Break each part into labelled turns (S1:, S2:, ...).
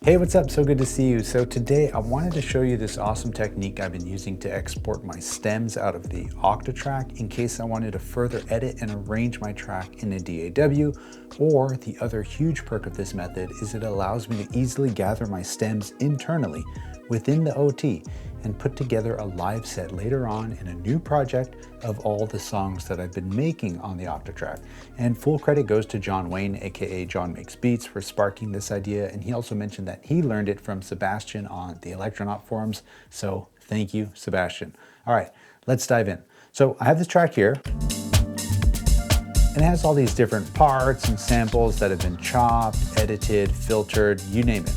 S1: Hey, what's up? So good to see you. So today I wanted to show you this awesome technique I've been using to export my stems out of the Octatrack in case I wanted to further edit and arrange my track in a DAW. Or the other huge perk of this method is it allows me to easily gather my stems internally within the OT and put together a live set later on in a new project of all the songs that I've been making on the Octatrack. And full credit goes to John Wayne, aka John Makes Beats, for sparking this idea. And he also mentioned that he learned it from Sebastian on the Elektron forums. So thank you, Sebastian. All right, let's dive in. So I have this track here, and it has all these different parts and samples that have been chopped, edited, filtered, you name it.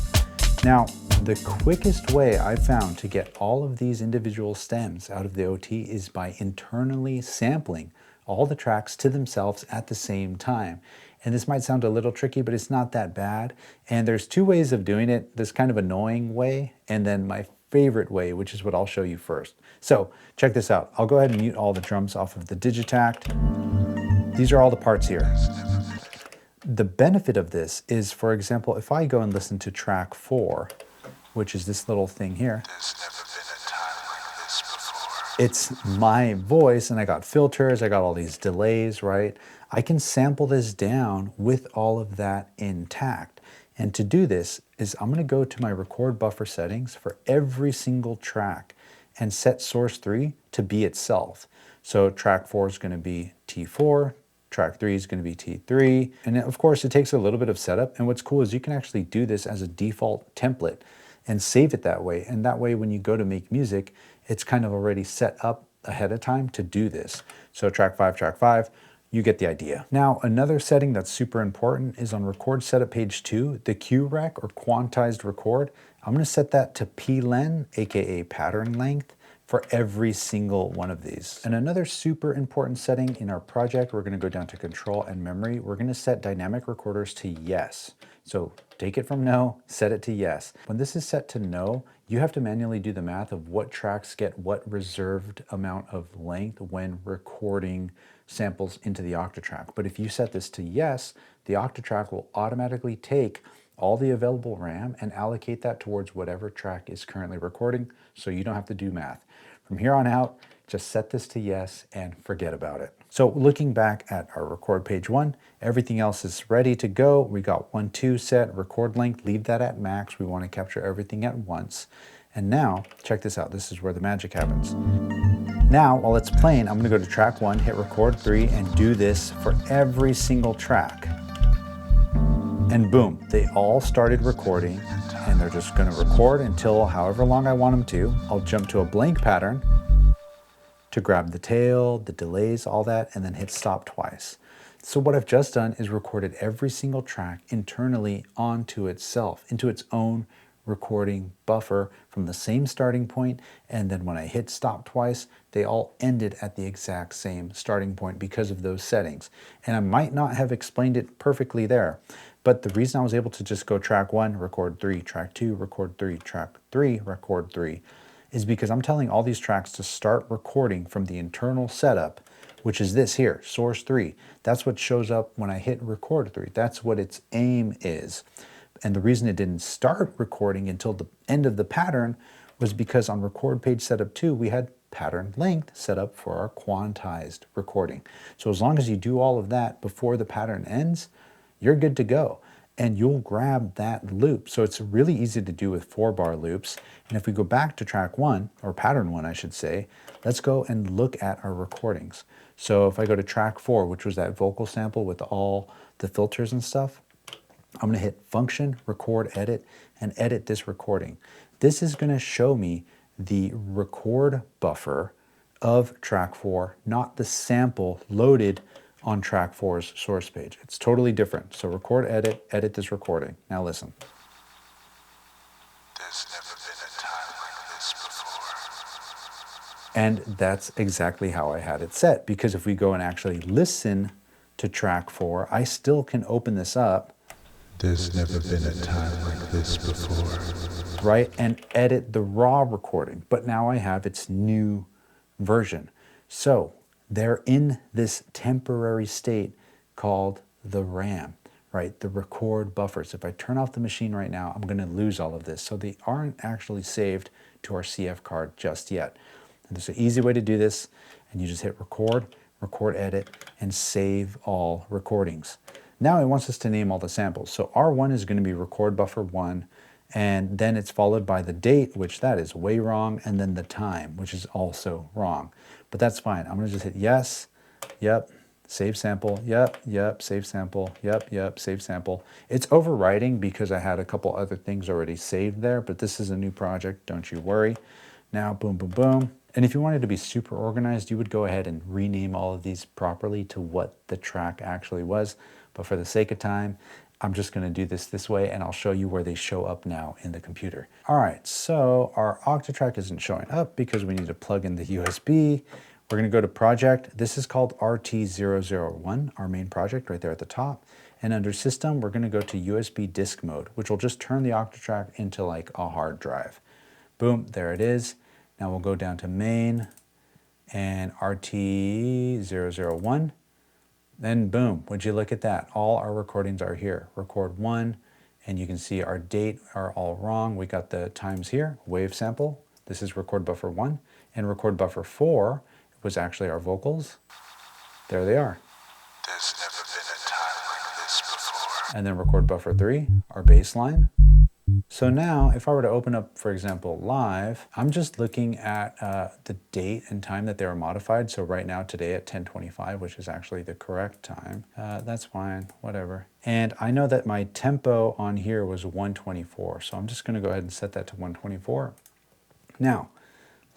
S1: Now, the quickest way I've found to get all of these individual stems out of the OT is by internally sampling all the tracks to themselves at the same time. And this might sound a little tricky, but it's not that bad. And there's two ways of doing it, this kind of annoying way, and then my favorite way, which is what I'll show you first. So check this out. I'll go ahead and mute all the drums off of the Digitact. These are all the parts here. The benefit of this is, for example, if I go and listen to track 4, which is this little thing here.
S2: There's never been a time like this before.
S1: It's my voice, and I got filters, I got all these delays, right? I can sample this down with all of that intact. And to do this is I'm gonna go to my record buffer settings for every single track and set source 3 to be itself. So track 4 is gonna be T4, track 3 is going to be T3. And of course, it takes a little bit of setup. And what's cool is you can actually do this as a default template and save it that way. And that way, when you go to make music, it's kind of already set up ahead of time to do this. So track 5, you get the idea. Now, another setting that's super important is on record setup page 2, the Q rec or quantized record. I'm going to set that to PLen, aka pattern length, for every single one of these. And another super important setting in our project, we're gonna go down to control and memory. We're gonna set dynamic recorders to yes. So take it from no, set it to yes. When this is set to no, you have to manually do the math of what tracks get what reserved amount of length when recording samples into the Octatrack. But if you set this to yes, the Octatrack will automatically take all the available RAM and allocate that towards whatever track is currently recording, so you don't have to do math. From here on out, just set this to yes and forget about it. So looking back at our record page 1, everything else is ready to go. We got 1, 2 set, record length, leave that at max. We want to capture everything at once. And now, check this out. This is where the magic happens. Now, while it's playing, I'm going to go to track 1, hit record 3, and do this for every single track. And boom, they all started recording, and they're just gonna record until however long I want them to. I'll jump to a blank pattern to grab the tail, the delays, all that, and then hit stop twice. So what I've just done is recorded every single track internally onto itself, into its own recording buffer from the same starting point, and then when I hit stop twice, they all ended at the exact same starting point because of those settings. And I might not have explained it perfectly there, but the reason I was able to just go track 1, record 3, track 2, record 3, track 3, record 3, is because I'm telling all these tracks to start recording from the internal setup, which is this here, source 3. That's what shows up when I hit record 3. That's what its aim is. And the reason it didn't start recording until the end of the pattern was because on record page setup 2, we had pattern length set up for our quantized recording. So as long as you do all of that before the pattern ends, you're good to go. And you'll grab that loop. So it's really easy to do with 4-bar loops. And if we go back to track 1, or pattern 1, I should say, let's go and look at our recordings. So if I go to track 4, which was that vocal sample with all the filters and stuff, I'm gonna hit function, record, edit, and edit this recording. This is gonna show me the record buffer of track 4, not the sample loaded on track 4's source page. It's totally different. So record, edit, edit this recording. Now listen.
S2: There's never been a time like this before.
S1: And that's exactly how I had it set, because if we go and actually listen to track 4, I still can open this up.
S2: There's never been a time like this before.
S1: Right? And edit the raw recording. But now I have its new version. So they're in this temporary state called the RAM, right? The record buffers. If I turn off the machine right now, I'm going to lose all of this. So they aren't actually saved to our CF card just yet. And there's an easy way to do this, and you just hit record, record edit, and save all recordings. Now it wants us to name all the samples. So R1 is going to be record buffer 1, and then it's followed by the date, which that is way wrong, and then the time, which is also wrong. But that's fine. I'm going to just hit yes, yep, save sample, yep, save sample, yep, save sample. It's overwriting because I had a couple other things already saved there, but this is a new project, don't you worry. Now, boom, boom, boom. And if you wanted to be super organized, you would go ahead and rename all of these properly to what the track actually was. But for the sake of time, I'm just going to do this way, and I'll show you where they show up now in the computer. All right, so our Octatrack isn't showing up because we need to plug in the USB. We're going to go to project. This is called RT001, our main project right there at the top. And under system, we're going to go to USB disk mode, which will just turn the Octatrack into like a hard drive. Boom, there it is. Now we'll go down to main and RT001. Then boom, would you look at that? All our recordings are here. Record 1, and you can see our date are all wrong. We got the times here, wave sample. This is record buffer 1. And record buffer 4 was actually our vocals. There they are.
S2: There's never been a time like this before.
S1: And then record buffer 3, our bass line. So now, if I were to open up, for example, live, I'm just looking at the date and time that they were modified. So right now, today at 10:25, which is actually the correct time. That's fine, whatever. And I know that my tempo on here was 124. So I'm just going to go ahead and set that to 124. Now,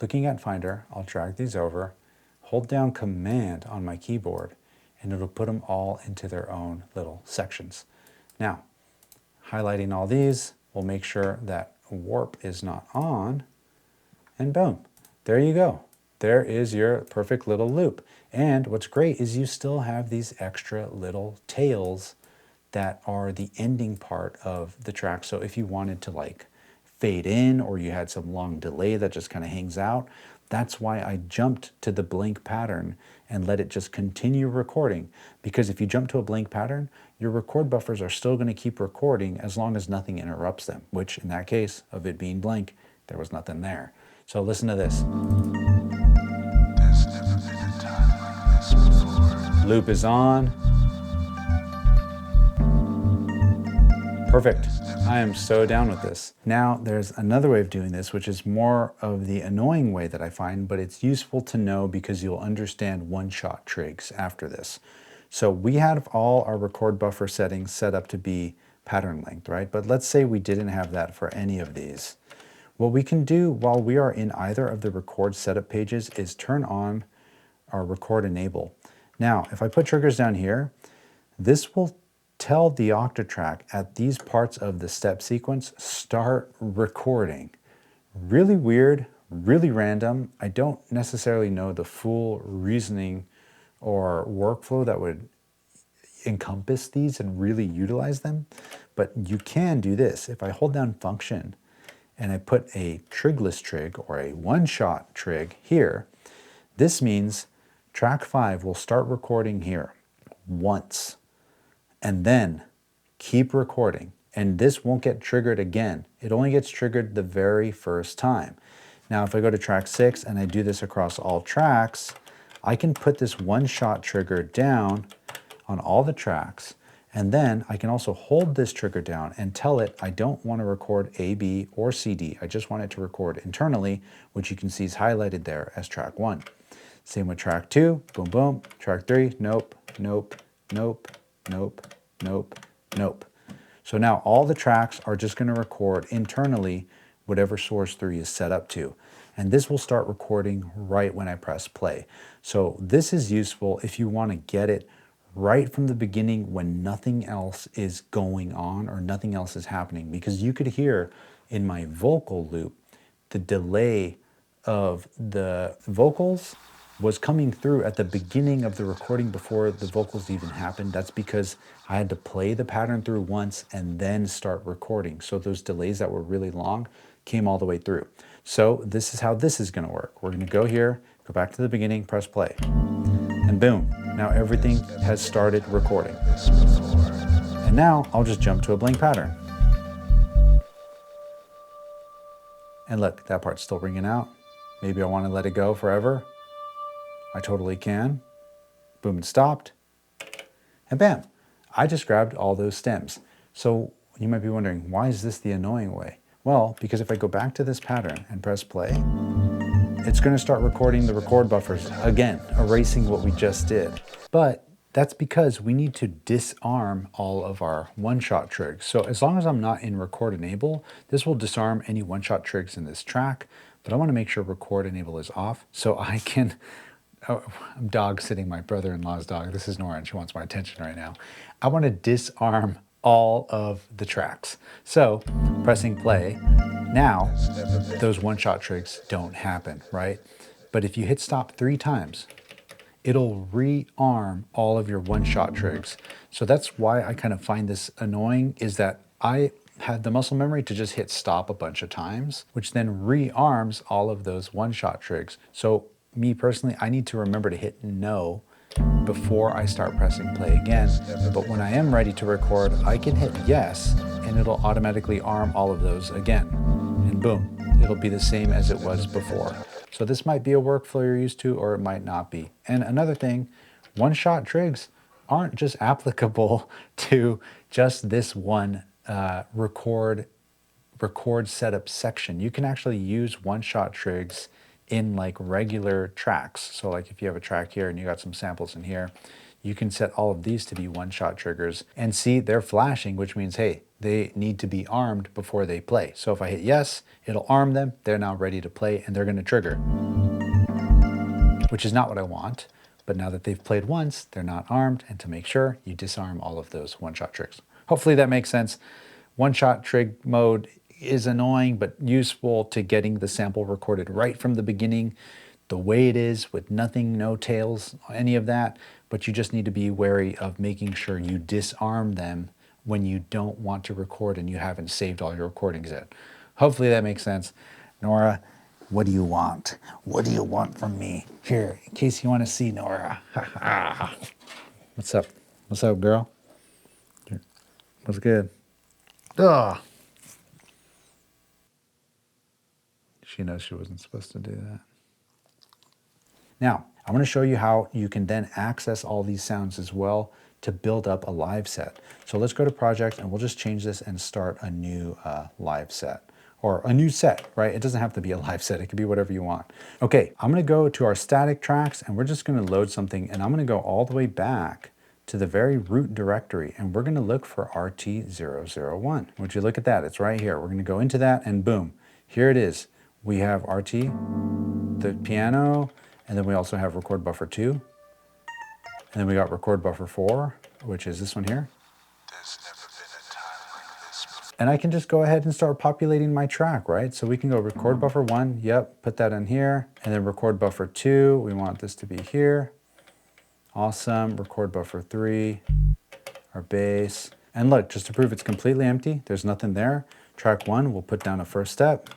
S1: looking at Finder, I'll drag these over, hold down Command on my keyboard, and it'll put them all into their own little sections. Now, highlighting all these, we'll make sure that warp is not on, and boom, there you go. There is your perfect little loop. And what's great is you still have these extra little tails that are the ending part of the track. So if you wanted to like fade in, or you had some long delay that just kind of hangs out, that's why I jumped to the blink pattern and let it just continue recording. Because if you jump to a blink pattern, your record buffers are still going to keep recording as long as nothing interrupts them, which in that case of it being blank, there was nothing there. So listen to this.
S2: There's never been a time like this before.
S1: Loop is on. Perfect. I am so down with this. Now there's another way of doing this, which is more of the annoying way that I find, but it's useful to know because you'll understand one-shot trigs after this. So we have all our record buffer settings set up to be pattern length, right? But let's say we didn't have that for any of these. What we can do while we are in either of the record setup pages is turn on our record enable. Now, if I put triggers down here, this will tell the Octatrack at these parts of the step sequence, start recording. Really weird, really random. I don't necessarily know the full reasoning or workflow that would encompass these and really utilize them, but you can do this. If I hold down function and I put a trigless trig or a one-shot trig here, this means track 5 will start recording here once, and then keep recording. And this won't get triggered again. It only gets triggered the very first time. Now, if I go to track 6 and I do this across all tracks, I can put this one-shot trigger down on all the tracks, and then I can also hold this trigger down and tell it I don't want to record A, B, or CD. I just want it to record internally, which you can see is highlighted there as track 1. Same with track 2, boom, boom. Track 3, nope, nope, nope, nope, nope, nope. So now all the tracks are just going to record internally whatever source 3 is set up to. And this will start recording right when I press play. So this is useful if you want to get it right from the beginning when nothing else is going on or nothing else is happening. Because you could hear in my vocal loop, the delay of the vocals was coming through at the beginning of the recording before the vocals even happened. That's because I had to play the pattern through once and then start recording. So those delays that were really long came all the way through. So this is how this is going to work. We're going to go here, go back to the beginning, press play, and boom. Now everything has started recording. And And now I'll just jump to a blank pattern. And look, that part's still ringing out. Maybe I want to let it go forever. I totally can. Boom, it stopped. And bam, I just grabbed all those stems. So you might be wondering, why is this the annoying way? Well, because if I go back to this pattern and press play, it's going to start recording the record buffers again, erasing what we just did. But that's because we need to disarm all of our one-shot trigs. So as long as I'm not in record enable, this will disarm any one-shot trigs in this track, but I want to make sure record enable is off so I can, oh, I'm dog sitting my brother-in-law's dog. This is Nora and she wants my attention right now. I want to disarm all of the tracks. So pressing play, now those one-shot trigs don't happen, right? But if you hit stop 3 times, it'll rearm all of your one-shot trigs. So that's why I kind of find this annoying, is that I had the muscle memory to just hit stop a bunch of times, which then rearms all of those one-shot trigs. So me personally, I need to remember to hit no before I start pressing play again. But when I am ready to record, I can hit yes, and it'll automatically arm all of those again. And boom, it'll be the same as it was before. So this might be a workflow you're used to, or it might not be. And another thing, one-shot trigs aren't just applicable to just this one record setup section. You can actually use one-shot trigs in like regular tracks. So like if you have a track here and you got some samples in here, you can set all of these to be one-shot triggers and see they're flashing, which means, hey, they need to be armed before they play. So if I hit yes, it'll arm them. They're now ready to play and they're going to trigger, which is not what I want. But now that they've played once, they're not armed. And to make sure, you disarm all of those one-shot trigs. Hopefully that makes sense. One-shot trig mode is annoying, but useful to getting the sample recorded right from the beginning, the way it is, with nothing, no tails, any of that. But you just need to be wary of making sure you disarm them when you don't want to record and you haven't saved all your recordings yet. Hopefully that makes sense. Nora, what do you want? What do you want from me? Here, in case you want to see Nora. What's up? What's up, girl? What's good? Ugh. She knows she wasn't supposed to do that. Now, I'm going to show you how you can then access all these sounds as well to build up a live set. So let's go to project and we'll just change this and start a new live set, or a new set, right? It doesn't have to be a live set. It could be whatever you want. Okay, I'm going to go to our static tracks and we're just going to load something, and I'm going to go all the way back to the very root directory and we're going to look for RT001. Would you look at that? It's right here. We're going to go into that and boom, here it is. We have RT, the piano, and then we also have record buffer 2. And then we got record buffer 4, which is this one here.
S2: There's never been a time like this before.
S1: And I can just go ahead and start populating my track, right? So we can go record buffer 1, yep, put that in here. And then record buffer 2, we want this to be here. Awesome, record buffer 3, our bass. And look, just to prove it's completely empty, there's nothing there. Track 1, we'll put down a first step.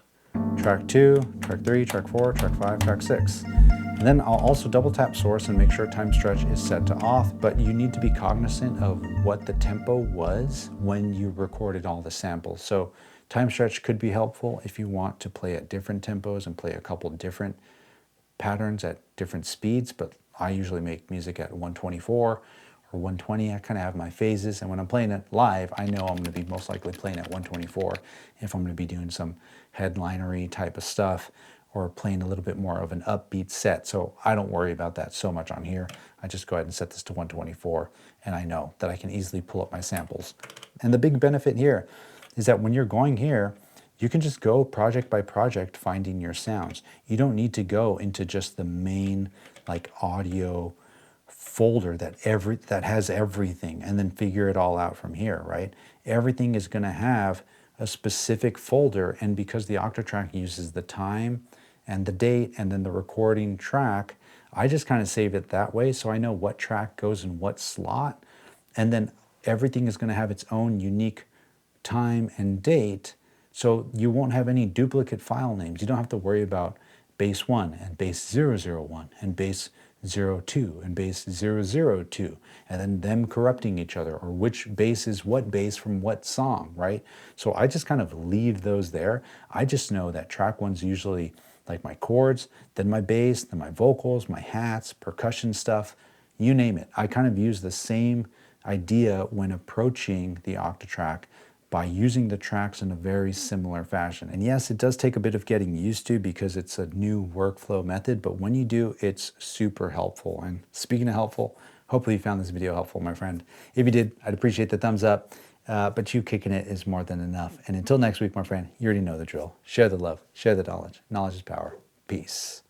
S1: Track 2, track 3, track 4, track 5, track 6. And then I'll also double tap source and make sure time stretch is set to off, but you need to be cognizant of what the tempo was when you recorded all the samples. So time stretch could be helpful if you want to play at different tempos and play a couple different patterns at different speeds, but I usually make music at 124 or 120. I kind of have my phases, and when I'm playing it live, I know I'm going to be most likely playing at 124 if I'm going to be doing some headlinery type of stuff or playing a little bit more of an upbeat set. So I don't worry about that so much on here. I just go ahead and set this to 124, and I know that I can easily pull up my samples. And the big benefit here is that when you're going here, you can just go project by project finding your sounds. You don't need to go into just the main like audio folder that has everything and then figure it all out from here, right? Everything is going to have a specific folder, and because the Octatrack uses the time and the date and then the recording track, I just kind of save it that way so I know what track goes in what slot, and then everything is going to have its own unique time and date, so you won't have any duplicate file names. You don't have to worry about base 1 and base 001 and base 02 and bass 002, and then them corrupting each other, or which bass is what bass from what song, right? So I just kind of leave those there. I just know that track one's usually like my chords, then my bass, then my vocals, my hats, percussion stuff, you name it. I kind of use the same idea when approaching the Octatrack by using the tracks in a very similar fashion. And yes, it does take a bit of getting used to because it's a new workflow method, but when you do, it's super helpful. And speaking of helpful, hopefully you found this video helpful, my friend. If you did, I'd appreciate the thumbs up, but you kicking it is more than enough. And until next week, my friend, you already know the drill. Share the love, share the knowledge. Knowledge is power. Peace.